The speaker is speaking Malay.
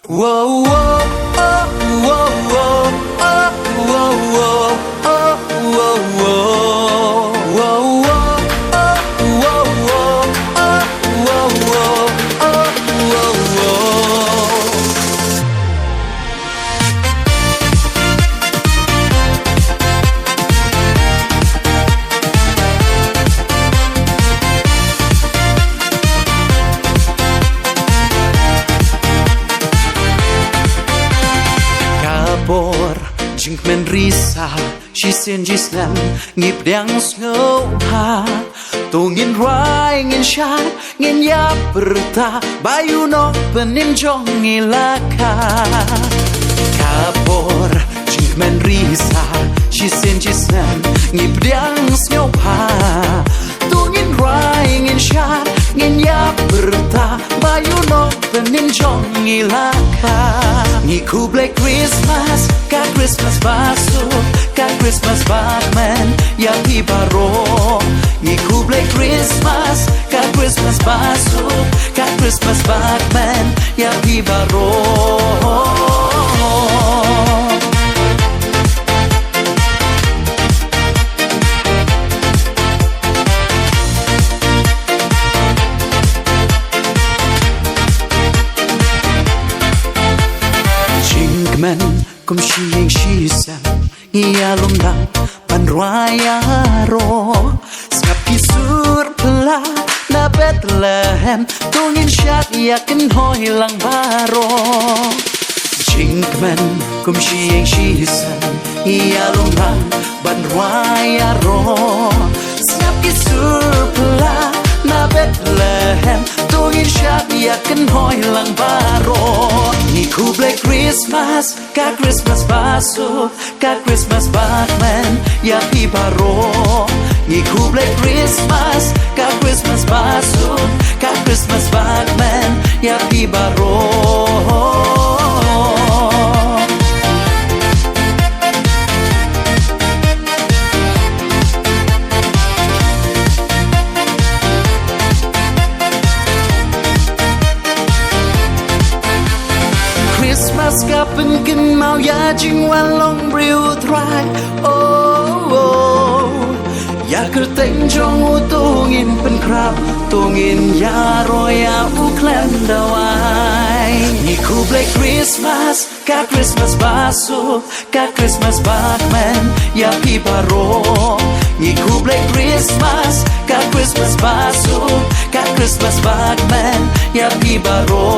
Whoa, whoa, oh, whoa, whoa, oh, whoa, whoa, oh, whoa, whoa, whoa, whoa, oh, whoa, whoa, oh, whoa, whoa, oh, whoa, whoa. Kabor jing men risa she sen jislam ngip diang snow ha tu ngin rai ngin sha ngin ya berta bayu no penin jong ilaka kabor jing men risa she sen jislam ngip diang snow ha tu ngin rai ngin sha ngin ya berta bayu no penin jong ilaka Ngi ku Black Christmas, ka Christmas baso, ka Christmas Batman, ya pi baro. Ngi ku Black Christmas, ka Christmas baso, ka Christmas Batman, ya pi baro. Men kum shiyeng shisan ia lomdang pan raya ro skap kisur pela na Bethlehem tungin syat yakin hoi lang baro Jinkmen kum shiyeng shisan ia lomdang pan raya ro skap kisur pela na Bethlehem tungin syat yakin hoi lang baro Niku Black Christmas, ka Christmas baso, ka Christmas Batman, ya pi baro. Niku Black Christmas, ka Christmas baso, ka Christmas Batman, ya pi baro. Christmas kapen kin mau ya jing wan long briu trai oh oh ya kerteng jong u tungin pen krap tungin ya roya u klem dawai Niku Black Christmas ka Christmas baso ka Christmas Batman ya pi baro Niku Black Christmas ka Christmas baso ka Christmas Batman ya pi baro